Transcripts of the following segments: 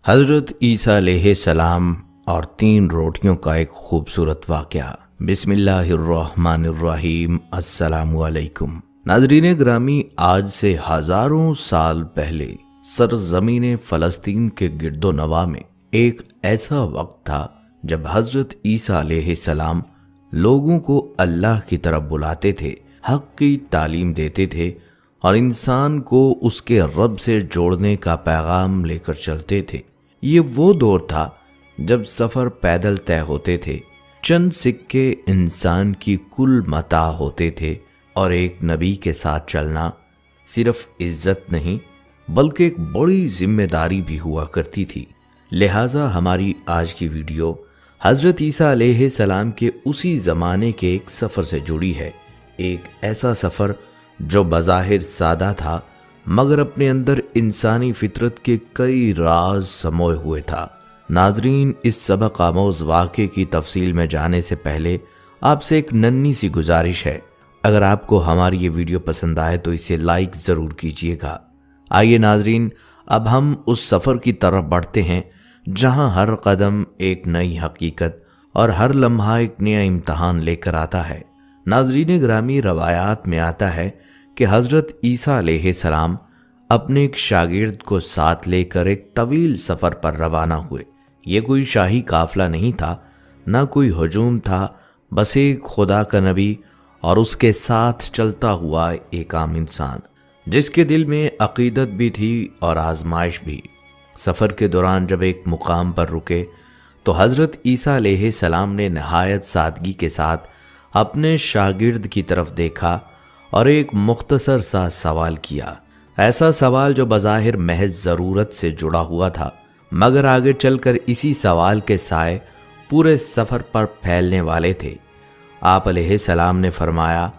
हज़रत ईसा अलैहिस्सलाम और 3 रोटियों का एक खूबसूरत वाक़या। बिस्मिल्लाहिर्रहमानिर्रहीम। अस्सलामु अलैकुम। नाज़रीन ग्रामी, आज से हज़ारों साल पहले सरज़मीन फ़लस्तीन के गिरदो नवा में एक ऐसा वक्त था जब हज़रत ईसा अलैहिस्सलाम लोगों को अल्लाह की तरफ बुलाते थे, हक़ की तालीम देते थे और इंसान को उसके रब से जोड़ने का पैगाम लेकर चलते थे। ये वो दौर था जब सफ़र पैदल तय होते थे, चंद सिक्के इंसान की कुल मता होते थे और एक नबी के साथ चलना सिर्फ इज्जत नहीं बल्कि एक बड़ी जिम्मेदारी भी हुआ करती थी। लिहाजा हमारी आज की वीडियो हज़रत ईसा अलैहिस्सलाम के उसी ज़माने के एक सफ़र से जुड़ी है। एक ऐसा सफ़र जो बज़ाहिर सादा था मगर अपने अंदर इंसानी फितरत के कई राज समोए हुए था। नाजरीन, इस सबक आमोज़ वाक़े की तफसील में जाने से पहले आपसे एक नन्ही सी गुजारिश है, अगर आपको हमारी ये वीडियो पसंद आए तो इसे लाइक ज़रूर कीजिएगा। आइए नाजरीन, अब हम उस सफ़र की तरफ बढ़ते हैं जहां हर कदम एक नई हकीकत और हर लम्हा एक नया इम्तहान लेकर आता है। नाजरीन ग्रामी, रवायात में आता है कि हज़रत ईसा अलैहिस्सलाम अपने एक शागिर्द को साथ लेकर एक तवील सफ़र पर रवाना हुए। ये कोई शाही काफिला नहीं था, ना कोई हजूम था, बस एक खुदा का नबी और उसके साथ चलता हुआ एक आम इंसान जिसके दिल में अकीदत भी थी और आजमाइश भी। सफ़र के दौरान जब एक मुकाम पर रुके तो हज़रत ईसा अलैहिस्सलाम ने नहायत सादगी के साथ अपने शागिर्द की तरफ देखा और एक मुख्तसर सा सवाल किया। ऐसा सवाल जो बज़ाहिर महज ज़रूरत से जुड़ा हुआ था मगर आगे चलकर इसी सवाल के साए पूरे सफ़र पर फैलने वाले थे। आप अलैहिस्सलाम ने फरमाया,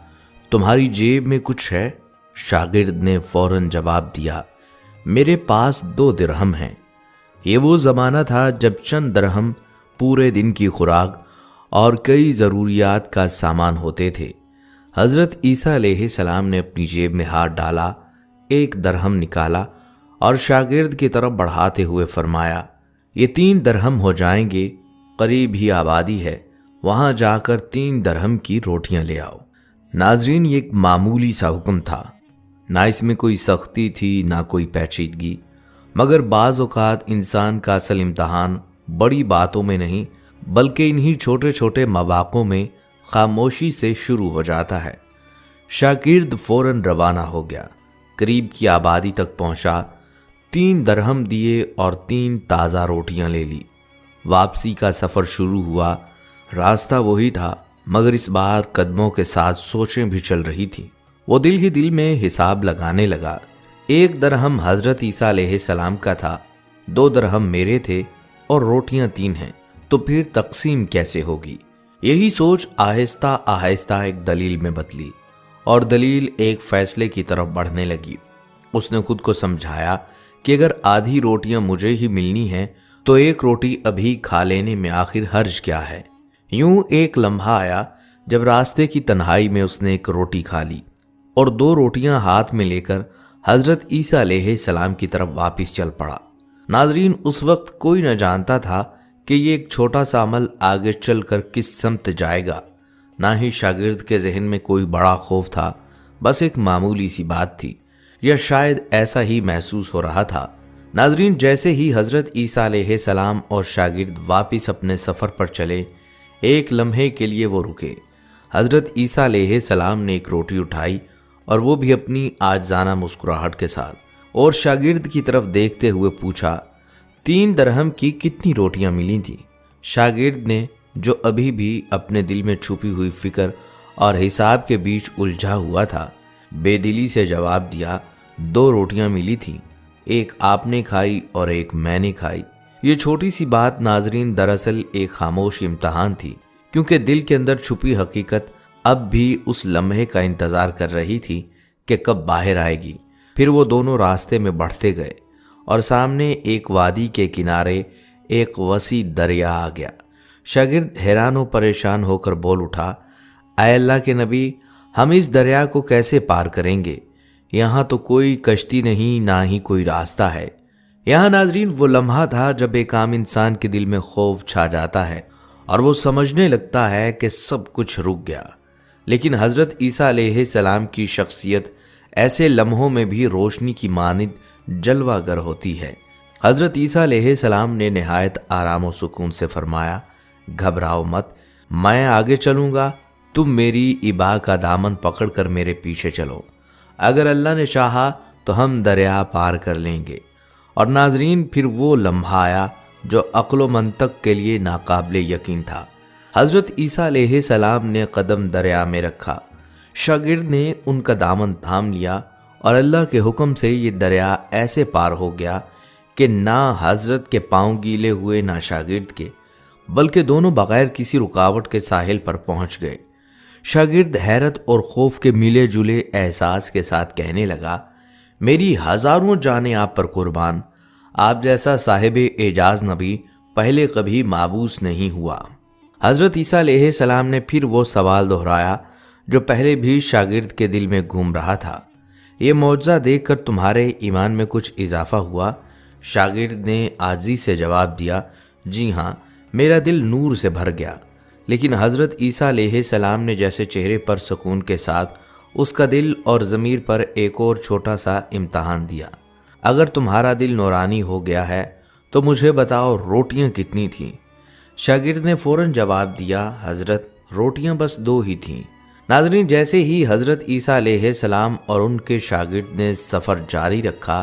तुम्हारी जेब में कुछ है? शागिर्द ने फ़ौरन जवाब दिया, मेरे पास 2 दिरहम हैं। ये वो ज़माना था जब चंद दिरहम पूरे दिन की खुराक और कई ज़रूरियात का सामान होते थे। हज़रत ईसा अलैहिस्सलाम ने अपनी जेब में हाथ डाला, 1 दिरहम निकाला और शागिर्द की तरफ बढ़ाते हुए फरमाया, ये 3 दिरहम हो जाएंगे, करीब ही आबादी है, वहाँ जाकर 3 दिरहम की रोटियां ले आओ। नाजरीन, ये एक मामूली सा हुक्म था, ना इसमें कोई सख्ती थी ना कोई पेचीदगी, मगर बाज़ औक़ात इंसान का असल इम्तहान बड़ी बातों में नहीं बल्कि इन्हीं छोटे छोटे मवाक़ों में खामोशी से शुरू हो जाता है। शागिर्द फ़ौरन रवाना हो गया, करीब की आबादी तक पहुंचा, 3 दिरहम दिए और 3 ताज़ा रोटियां ले ली। वापसी का सफ़र शुरू हुआ। रास्ता वही था मगर इस बार कदमों के साथ सोचें भी चल रही थी। वो दिल ही दिल में हिसाब लगाने लगा, 1 दिरहम हज़रत ईसा अलैहिस्सलाम का था, 2 दिरहम मेरे थे और रोटियां 3 हैं, तो फिर तकसीम कैसे होगी? यही सोच आहिस्ता आहिस्ता एक दलील में बदली और दलील एक फैसले की तरफ बढ़ने लगी। उसने खुद को समझाया कि अगर आधी रोटियां मुझे ही मिलनी हैं तो 1 रोटी अभी खा लेने में आखिर हर्ज क्या है। यूं एक लम्हा आया जब रास्ते की तन्हाई में उसने 1 रोटी खा ली और 2 रोटियां हाथ में लेकर हज़रत ईसा अलैहिस्सलाम की तरफ वापस चल पड़ा। नाजरीन, उस वक्त कोई न जानता था कि ये एक छोटा सा अमल आगे चलकर किस समत जाएगा, ना ही शागिर्द के जहन में कोई बड़ा खौफ था, बस एक मामूली सी बात थी, या शायद ऐसा ही महसूस हो रहा था। नाजरीन, जैसे ही हज़रत ईसा अलैहिस्सलाम और शागिर्द वापस अपने सफ़र पर चले, एक लम्हे के लिए वो रुके। हज़रत ईसा अलैहिस्सलाम ने 1 रोटी उठाई और वो भी अपनी आजाना मुस्कुराहट के साथ, और शागिर्द की तरफ देखते हुए पूछा, 3 दिरहम की कितनी रोटियां मिली थी? शागिर्द ने, जो अभी भी अपने दिल में छुपी हुई फिक्र और हिसाब के बीच उलझा हुआ था, बेदिली से जवाब दिया, 2 रोटियां मिली थी, 1 आपने खाई और 1 मैंने खाई। ये छोटी सी बात नाजरीन दरअसल एक खामोश इम्तहान थी, क्योंकि दिल के अंदर छुपी हकीकत अब भी उस लम्हे का इंतजार कर रही थी कि कब बाहर आएगी। फिर वो दोनों रास्ते में बढ़ते गए और सामने एक वादी के किनारे एक वसी दरिया आ गया। शागिर्द हैरान व परेशान होकर बोल उठा, ऐ अल्लाह के नबी, हम इस दरिया को कैसे पार करेंगे? यहाँ तो कोई कश्ती नहीं, ना ही कोई रास्ता है। यहाँ नाजरीन वो लम्हा था जब एक आम इंसान के दिल में खौफ छा जाता है और वो समझने लगता है कि सब कुछ रुक गया। लेकिन हजरत ईसा अलैहिस्सलाम की शख्सियत ऐसे लम्हों में भी रोशनी की मानिंद जलवागर होती है। हजरत ईसा अलैहिस्सलाम ने निहायत आराम और सुकून से फरमाया, घबराओ मत, मैं आगे चलूंगा, तुम मेरी इबा का दामन पकड़कर मेरे पीछे चलो। अगर अल्लाह ने चाहा तो हम दरिया पार कर लेंगे। और नाजरीन फिर वो लम्हा आया जो अक्ल मंतक के लिए नाकाबिले यकीन था। हजरत ईसा अलैहिस्सलाम ने कदम दरिया में रखा, शागिर्द ने उनका दामन थाम लिया और अल्लाह के हुक्म से ये दरिया ऐसे पार हो गया कि ना हजरत के पांव गीले हुए ना शागिर्द के, बल्कि दोनों बगैर किसी रुकावट के साहिल पर पहुंच गए। शागिर्द हैरत और खौफ के मिले जुले एहसास के साथ कहने लगा, मेरी हजारों जानें आप पर कुर्बान, आप जैसा साहिब एजाज नबी पहले कभी माबूस नहीं हुआ। हजरत ईसा अलैहिस्सलाम ने फिर वो सवाल दोहराया जो पहले भी शागिर्द के दिल में घूम रहा था, ये मौजज़ा देखकर तुम्हारे ईमान में कुछ इजाफा हुआ? शागिर्द ने आजी से जवाब दिया, जी हाँ, मेरा दिल नूर से भर गया। लेकिन हजरत ईसा अलैहिस्सलाम ने जैसे चेहरे पर सुकून के साथ उसका दिल और ज़मीर पर एक और छोटा सा इम्तहान दिया, अगर तुम्हारा दिल नूरानी हो गया है तो मुझे बताओ रोटियां कितनी थीं? शागिर्द ने फौरन जवाब दिया, हजरत रोटियां बस 2 ही थीं। नाज़रीन, जैसे ही हजरत ईसा अलैहिस्सलाम और उनके शागिर्द ने सफ़र जारी रखा,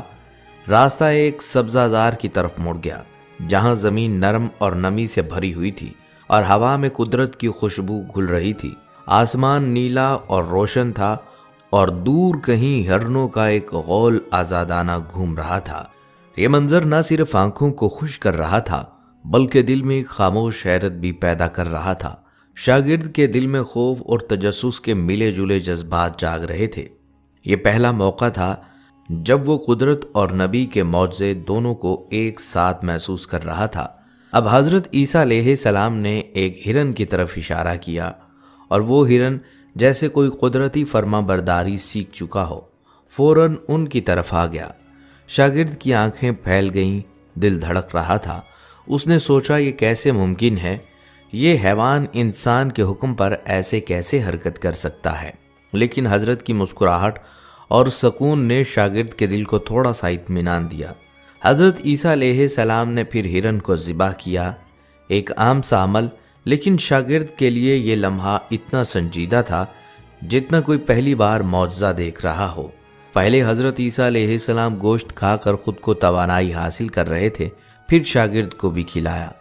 रास्ता एक सब्ज़ाजार की तरफ मुड़ गया जहां ज़मीन नरम और नमी से भरी हुई थी और हवा में कुदरत की खुशबू घुल रही थी। आसमान नीला और रोशन था और दूर कहीं हिरनों का एक गौल आज़ादाना घूम रहा था। ये मंजर न सिर्फ आंखों को खुश कर रहा था बल्कि दिल में एक खामोश हैरत भी पैदा कर रहा था। शागिर्द के दिल में खौफ और तजस्सुस के मिले जुले जज्बात जाग रहे थे। ये पहला मौका था जब वो कुदरत और नबी के मौजज़े दोनों को एक साथ महसूस कर रहा था। अब हजरत ईसा अलैहिस्सलाम ने एक हिरन की तरफ इशारा किया और वो हिरन जैसे कोई कुदरती फर्मा बरदारी सीख चुका हो, फौरन उनकी तरफ आ गया। शागिर्द की आंखें फैल गईं, दिल धड़क रहा था। उसने सोचा, ये कैसे मुमकिन है, ये हैवान इंसान के हुक्म पर ऐसे कैसे हरकत कर सकता है। लेकिन हजरत की मुस्कुराहट और सुकून ने शागिर्द के दिल को थोड़ा सा इत्मीनान दिया। हजरत ईसा अलैहिस्सलाम ने फिर हिरन को ज़िबा किया, एक आम सा अमल, लेकिन शागिर्द के लिए ये लम्हा इतना संजीदा था जितना कोई पहली बार मौजज़ा देख रहा हो। पहले हजरत ईसा अलैहिस्सलाम गोश्त खाकर खुद को तवानाई हासिल कर रहे थे, फिर शागिर्द को भी खिलाया।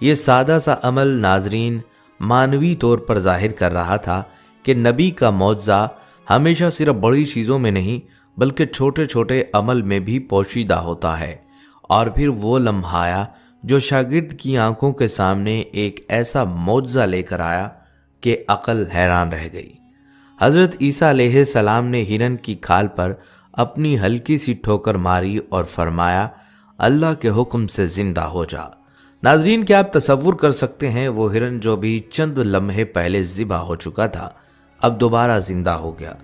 ये सादा सा अमल नाजरीन मानवी तौर पर जाहिर कर रहा था कि नबी का मौजज़ा हमेशा सिर्फ बड़ी चीज़ों में नहीं बल्कि छोटे छोटे अमल में भी पोशीदा होता है। और फिर वो लम्हा आया जो शागिर्द की आंखों के सामने एक ऐसा मौजज़ा लेकर आया कि अकल हैरान रह गई। हजरत ईसा अलैहिस्सलाम ने हिरन की खाल पर अपनी हल्की सी ठोकर मारी और फरमाया, अल्लाह के हुक्म से जिंदा हो जा। नाजरीन, क्या आप तसव्वुर कर सकते हैं, वो हिरन जो भी चंद लम्हे पहले ज़िबा हो चुका था अब दोबारा जिंदा हो गया,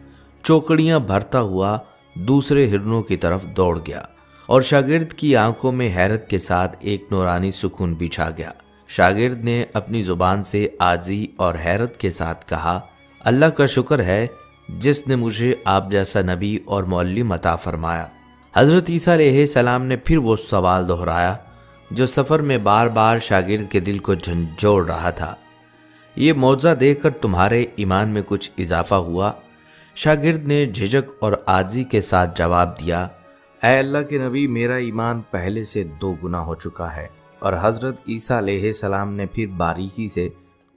चौकड़ियां भरता हुआ दूसरे हिरनों की तरफ दौड़ गया और शागिर्द की आंखों में हैरत के साथ एक नूरानी सुकून बिछा गया। शागिर्द ने अपनी जुबान से आजी और हैरत के साथ कहा, अल्लाह का शुक्र है जिसने मुझे आप जैसा नबी और मुअल्लिम अता फरमाया। हजरत ईसा अलैहिस्सलाम ने फिर वो सवाल दोहराया जो सफ़र में बार बार शागिर्द के दिल को झंझोड़ रहा था, ये मौजज़ा देखकर तुम्हारे ईमान में कुछ इजाफा हुआ? शागिर्द ने झिझक और आजी के साथ जवाब दिया, ऐ अल्लाह के नबी, मेरा ईमान पहले से 2 गुना हो चुका है। और हजरत ईसा अलैहिस्सलाम ने फिर बारीकी से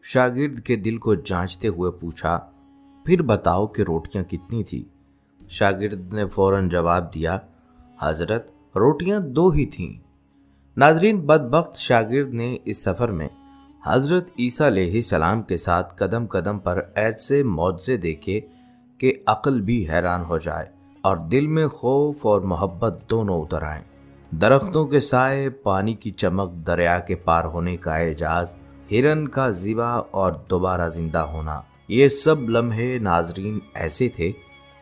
शागिर्द के दिल को जांचते हुए पूछा, फिर बताओ कि रोटियां कितनी थी? शागिर्द ने फौरन जवाब दिया, हजरत रोटियां 2 ही थीं। नाजरीन, बदबख्त शागिर्द ने इस सफ़र में हजरत ईसा अलैहिस्सलाम के साथ कदम कदम पर ऐसे मौजज़े देखे कि अक्ल भी हैरान हो जाए और दिल में खौफ और मोहब्बत दोनों उतर आए। दरख्तों के साए, पानी की चमक, दरिया के पार होने का एजाज, हिरन का ज़िबा और दोबारा जिंदा होना, ये सब लम्हे नाजरीन ऐसे थे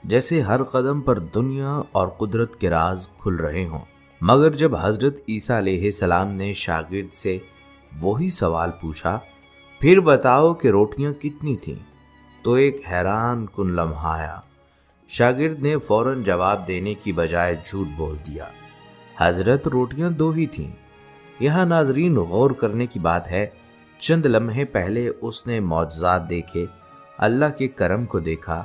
जैसे हर कदम पर दुनिया और कुदरत के राज खुल रहे हों। مگر جب حضرت عیسیٰ علیہ السلام نے شاگرد سے وہی سوال پوچھا، پھر بتاؤ کہ روٹیاں کتنی تھیں، تو ایک حیران کن لمحہ آیا۔ شاگرد نے فوراً جواب دینے کی بجائے جھوٹ بول دیا، حضرت روٹیاں 2 ہی تھیں۔ یہاں ناظرین غور کرنے کی بات ہے، چند لمحے پہلے اس نے معجزات دیکھے، اللہ کے کرم کو دیکھا،